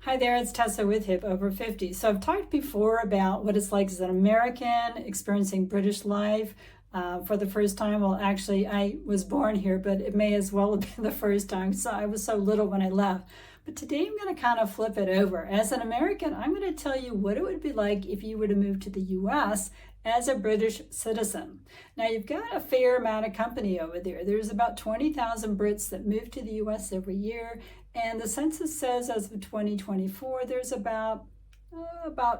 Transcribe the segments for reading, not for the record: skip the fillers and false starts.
Hi there, it's Tessa with Hip Over 50. So I've talked before about what it's like as an American experiencing British life for the first time. Well, actually, I was born here, but it may as well have been the first time. So I was so little when I left. But today I'm going to kind of flip it over. As an American, I'm going to tell you what it would be like if you were to move to the US as a British citizen. Now, you've got a fair amount of company over there. There's about 20,000 Brits that move to the US every year. And the census says as of 2024, there's about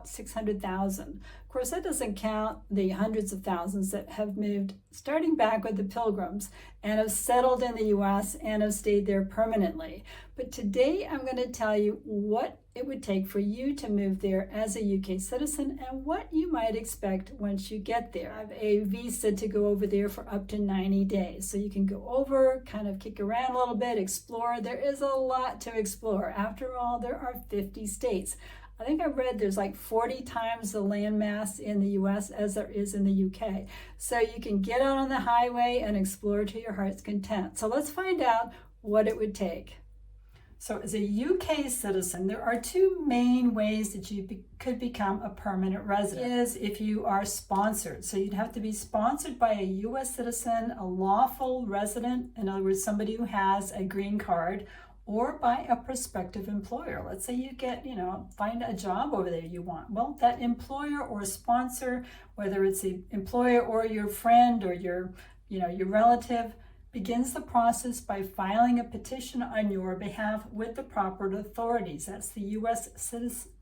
600,000. Of course, that doesn't count the hundreds of thousands that have moved starting back with the Pilgrims and have settled in the US and have stayed there permanently. But today I'm going to tell you what it would take for you to move there as a UK citizen and what you might expect once you get there. I have a visa to go over there for up to 90 days. So you can go over, kind of kick around a little bit, explore. There is a lot to explore. After all, there are 50 states. I think I read there's like 40 times the landmass in the US as there is in the UK. So you can get out on the highway and explore to your heart's content. So let's find out what it would take. So as a UK citizen, there are two main ways that you could become a permanent resident. One is if you are sponsored. So you'd have to be sponsored by a US citizen, a lawful resident, in other words, somebody who has a green card, or by a prospective employer. Let's say you get, find a job over there you want. Well, that employer or sponsor, whether it's the employer or your friend or your relative, begins the process by filing a petition on your behalf with the proper authorities. That's the U.S.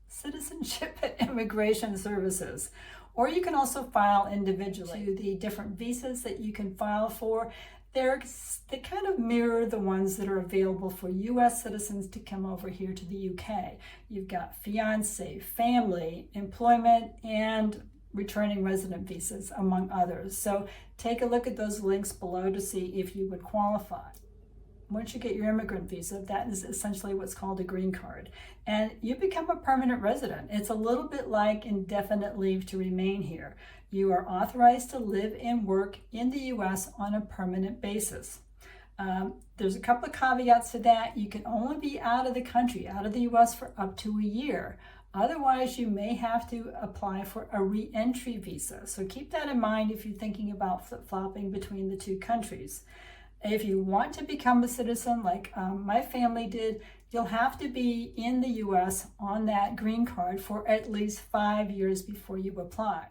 Citizenship and Immigration Services. Or you can also file individually to the different visas that you can file for. They kind of mirror the ones that are available for U.S. citizens to come over here to the U.K. You've got Fiancé, family, employment, and returning resident visas, among others. So take a look at those links below to see if you would qualify. Once you get your immigrant visa, that is essentially what's called a green card. And you become a permanent resident. It's a little bit like indefinite leave to remain here. You are authorized to live and work in the US on a permanent basis. There's a couple of caveats to that. You can only be out of the country, out of the US, for up to a year. Otherwise, you may have to apply for a re-entry visa. So keep that in mind if you're thinking about flip-flopping between the two countries. If you want to become a citizen, like my family did, you'll have to be in the US on that green card for at least 5 years before you apply.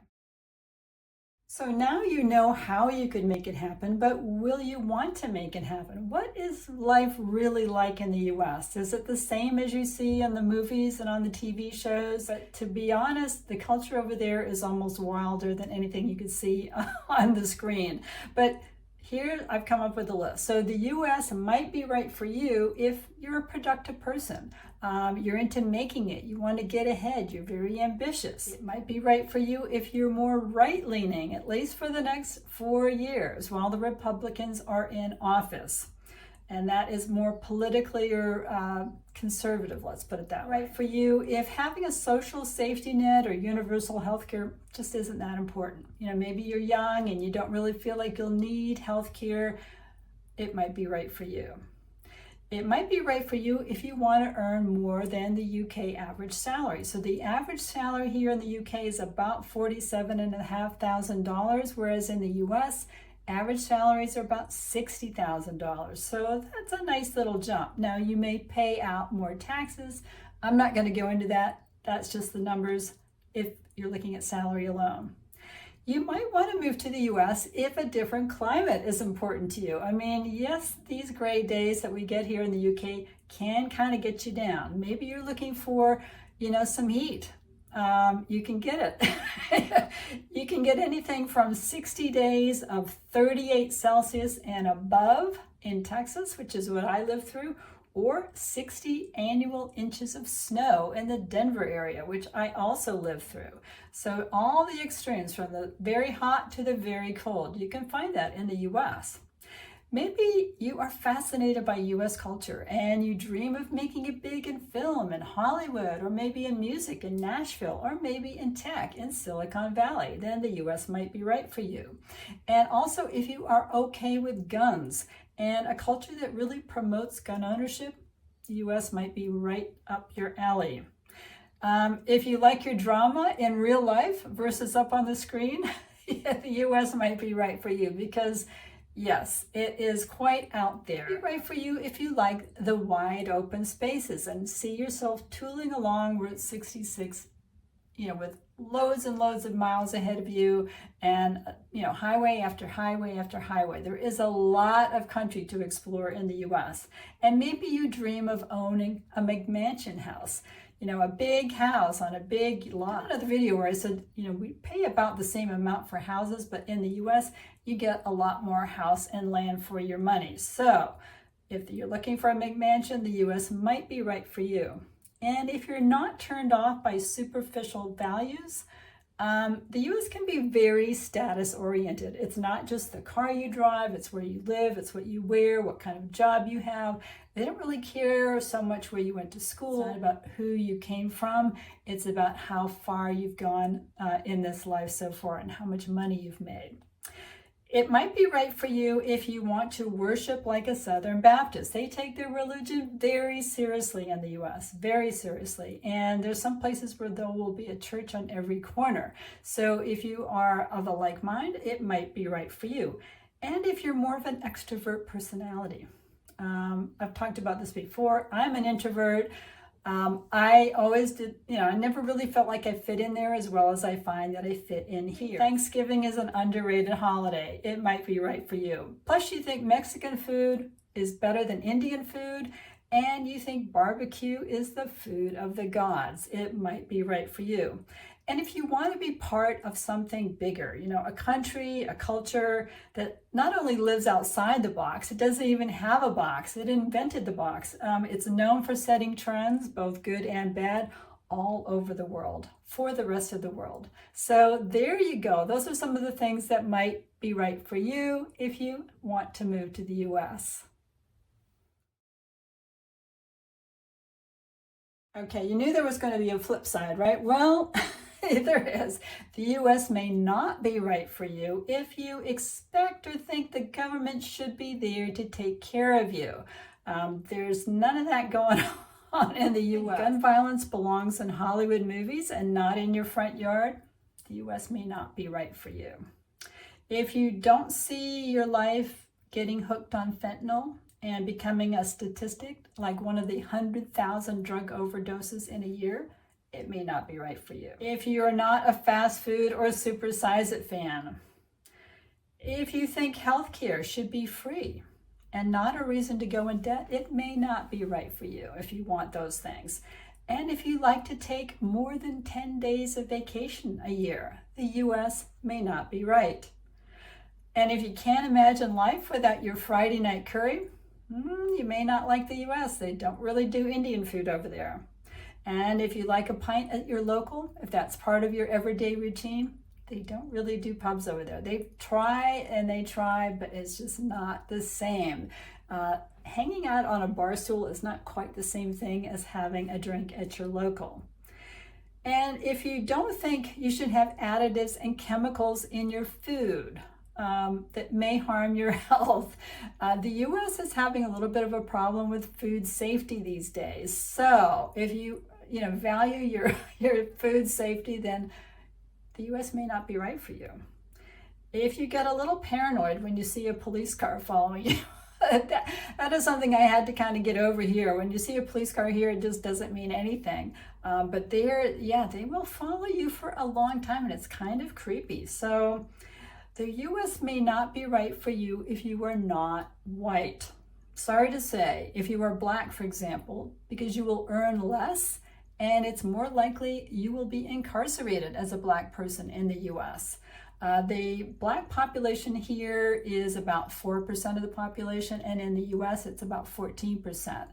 So now you know how you could make it happen, but will you want to make it happen? What is life really like in the US? Is it the same as you see in the movies and on the TV shows? But to be honest, the culture over there is almost wilder than anything you could see on the screen. But here I've come up with a list. So the US might be right for you if you're a productive person. You're into making it. You want to get ahead. You're very ambitious. It might be right for you if you're more right-leaning, at least for the next 4 years while the Republicans are in office. And that is more politically or conservative, let's put it that way. Right for you if having a social safety net or universal health care just isn't that important. Maybe you're young and you don't really feel like you'll need health care. It might be right for you. It might be right for you if you want to earn more than the UK average salary. So the average salary here in the UK is about $47,500, whereas in the US, average salaries are about $60,000. So that's a nice little jump. Now you may pay out more taxes. I'm not going to go into that. That's just the numbers if you're looking at salary alone. You might want to move to the US if a different climate is important to you. I mean, yes, these gray days that we get here in the UK can kind of get you down. Maybe you're looking for, some heat. You can get it. You can get anything from 60 days of 38 Celsius and above in Texas, which is what I lived through, or 60 annual inches of snow in the Denver area, which I also lived through. So all the extremes, from the very hot to the very cold, you can find that in the US. Maybe you are fascinated by US culture and you dream of making it big in film in Hollywood, or maybe in music in Nashville, or maybe in tech in Silicon Valley. Then the US might be right for you. And also, if you are okay with guns and a culture that really promotes gun ownership, the US might be right up your alley. If you like your drama in real life versus up on the screen, the US might be right for you because yes, it is quite out there. It'd be right for you if you like the wide open spaces and see yourself tooling along Route 66, with loads and loads of miles ahead of you and, highway after highway after highway. There is a lot of country to explore in the US. And maybe you dream of owning a McMansion house, a big house on a big lot. Another video where I said, we pay about the same amount for houses, but in the US, you get a lot more house and land for your money. So if you're looking for a McMansion, the US might be right for you. And if you're not turned off by superficial values, the US can be very status oriented. It's not just the car you drive, it's where you live, it's what you wear, what kind of job you have. They don't really care so much where you went to school, it's not about who you came from. It's about how far you've gone in this life so far and how much money you've made. It might be right for you if you want to worship like a Southern Baptist. They take their religion very seriously in the US, very seriously. And there's some places where there will be a church on every corner. So if you are of a like mind, it might be right for you. And if you're more of an extrovert personality. I've talked about this before. I'm an introvert. I always did, I never really felt like I fit in there as well as I find that I fit in here. Thanksgiving is an underrated holiday. It might be right for you. Plus you think Mexican food is better than Indian food, and you think barbecue is the food of the gods. It might be right for you. And if you want to be part of something bigger, a country, a culture that not only lives outside the box, it doesn't even have a box. It invented the box. It's known for setting trends, both good and bad, all over the world, for the rest of the world. So there you go. Those are some of the things that might be right for you if you want to move to the US. Okay, you knew there was going to be a flip side, right? Well, there is. The US may not be right for you if you expect or think the government should be there to take care of you. There's none of that going on in the US. Gun violence belongs in Hollywood movies and not in your front yard. The US may not be right for you. If you don't see your life getting hooked on fentanyl and becoming a statistic, like one of the 100,000 drug overdoses in a year, it may not be right for you. If you're not a fast food or super size it fan, if you think healthcare should be free and not a reason to go in debt, it may not be right for you if you want those things. And if you like to take more than 10 days of vacation a year, the US may not be right. And if you can't imagine life without your Friday night curry, you may not like the US. They don't really do Indian food over there. And if you like a pint at your local, if that's part of your everyday routine, they don't really do pubs over there. They try and they try, but it's just not the same. Hanging out on a bar stool is not quite the same thing as having a drink at your local. And if you don't think you should have additives and chemicals in your food that may harm your health, the US is having a little bit of a problem with food safety these days. So if you value your food safety, then the US may not be right for you. If you get a little paranoid when you see a police car following you, that is something I had to kind of get over here. When you see a police car here, it just doesn't mean anything. But they will follow you for a long time, and it's kind of creepy. So the US may not be right for you if you are not white. Sorry to say, if you are black, for example, because you will earn less, and it's more likely you will be incarcerated as a black person in the US. The black population here is about 4% of the population, and in the US it's about 14%.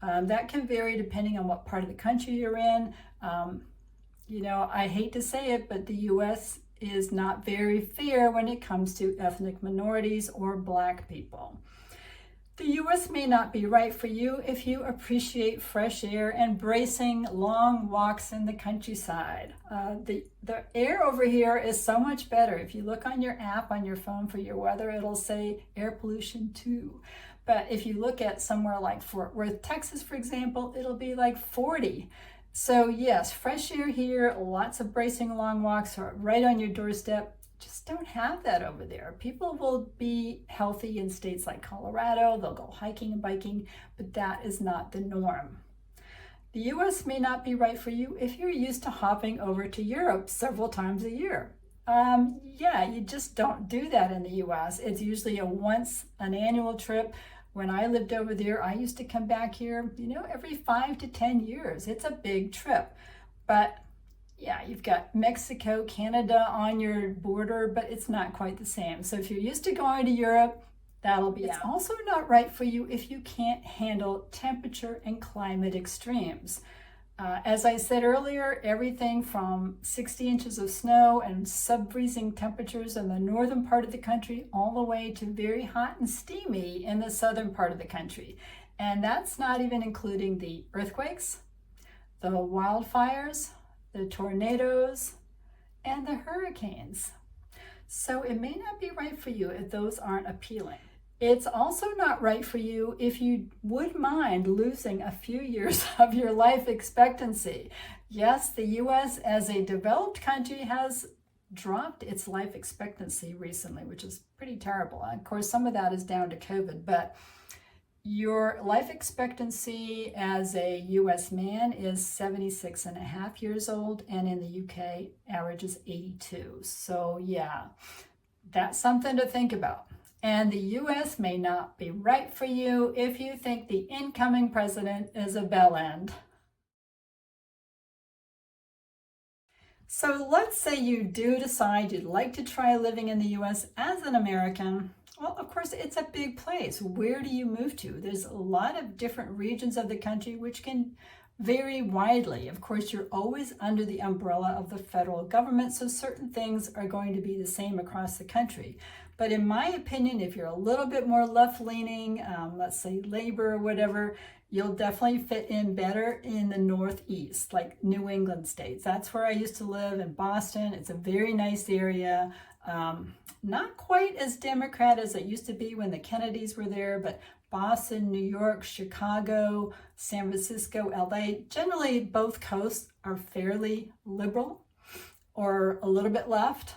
That can vary depending on what part of the country you're in. I hate to say it, but the US is not very fair when it comes to ethnic minorities or black people. The US may not be right for you if you appreciate fresh air and bracing long walks in the countryside. The air over here is so much better. If you look on your app on your phone for your weather, it'll say air pollution 2. But if you look at somewhere like Fort Worth, Texas, for example, it'll be like 40. So yes, fresh air here, lots of bracing long walks right on your doorstep. Just don't have that over there. People will be healthy in states like Colorado. They'll go hiking and biking, but that is not the norm. The US may not be right for you if you're used to hopping over to Europe several times a year. Yeah, you just don't do that in the US. It's usually an annual trip. When I lived over there, I used to come back here, every 5 to 10 years. It's a big trip. But yeah, you've got Mexico, Canada on your border, but it's not quite the same. So if you're used to going to Europe, that'll be out. It's also not right for you if you can't handle temperature and climate extremes. As I said earlier, everything from 60 inches of snow and sub-freezing temperatures in the northern part of the country all the way to very hot and steamy in the southern part of the country. And that's not even including the earthquakes, the wildfires, the tornadoes, and the hurricanes. So it may not be right for you if those aren't appealing. It's also not right for you if you would mind losing a few years of your life expectancy. Yes, the US as a developed country has dropped its life expectancy recently, which is pretty terrible. Of course, some of that is down to COVID, but your life expectancy as a US man is 76 and a half years old, and in the UK, average is 82. So yeah, that's something to think about. And the US may not be right for you if you think the incoming president is a bell end. So let's say you do decide you'd like to try living in the US as an American. Well, of course, it's a big place. Where do you move to? There's a lot of different regions of the country which can vary widely. Of course, you're always under the umbrella of the federal government, so certain things are going to be the same across the country. But in my opinion, if you're a little bit more left-leaning, let's say labor or whatever, you'll definitely fit in better in the Northeast, like New England states. That's where I used to live, in Boston. It's a very nice area. Not quite as Democrat as it used to be when the Kennedys were there, but Boston, New York, Chicago, San Francisco, LA, generally both coasts are fairly liberal or a little bit left,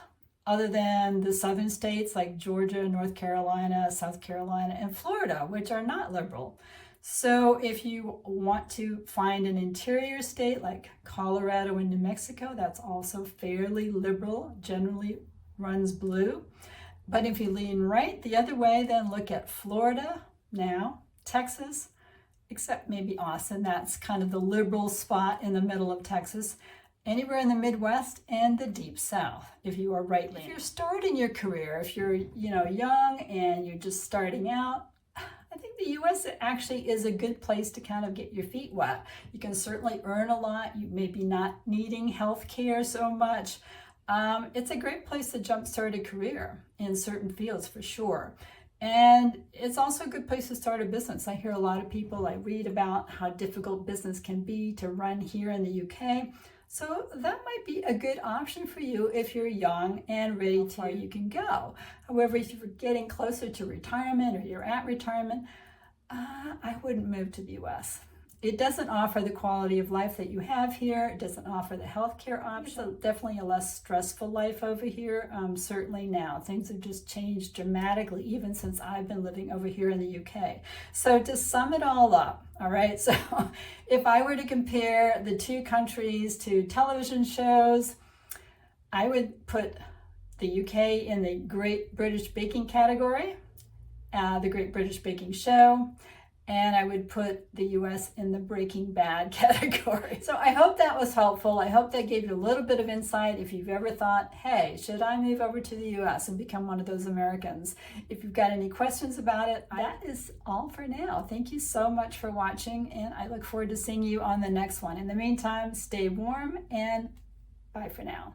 other than the southern states like Georgia, North Carolina, South Carolina, and Florida, which are not liberal. So if you want to find an interior state like Colorado and New Mexico, that's also fairly liberal, generally runs blue. But if you lean right the other way, then look at Florida now, Texas, except maybe Austin. That's kind of the liberal spot in the middle of Texas. Anywhere in the Midwest and the Deep South, if you are right-leaning. If you're starting your career, if you're young and you're just starting out, I think the U.S. actually is a good place to kind of get your feet wet. You can certainly earn a lot. You may be not needing health care so much. It's a great place to jumpstart a career in certain fields for sure. And it's also a good place to start a business. I hear a lot of people, I read about how difficult business can be to run here in the UK. So that might be a good option for you if you're young and ready to where you can go. However, if you're getting closer to retirement or you're at retirement, I wouldn't move to the US. It doesn't offer the quality of life that you have here. It doesn't offer the healthcare option. It's definitely a less stressful life over here. Certainly now, things have just changed dramatically, even since I've been living over here in the UK. So to sum it all up, all right, so if I were to compare the two countries to television shows, I would put the UK in the Great British Baking category, the Great British Baking Show, and I would put the US in the Breaking Bad category. So I hope that was helpful. I hope that gave you a little bit of insight if you've ever thought, hey, should I move over to the US and become one of those Americans? If you've got any questions about it, that is all for now. Thank you so much for watching, and I look forward to seeing you on the next one. In the meantime, stay warm and bye for now.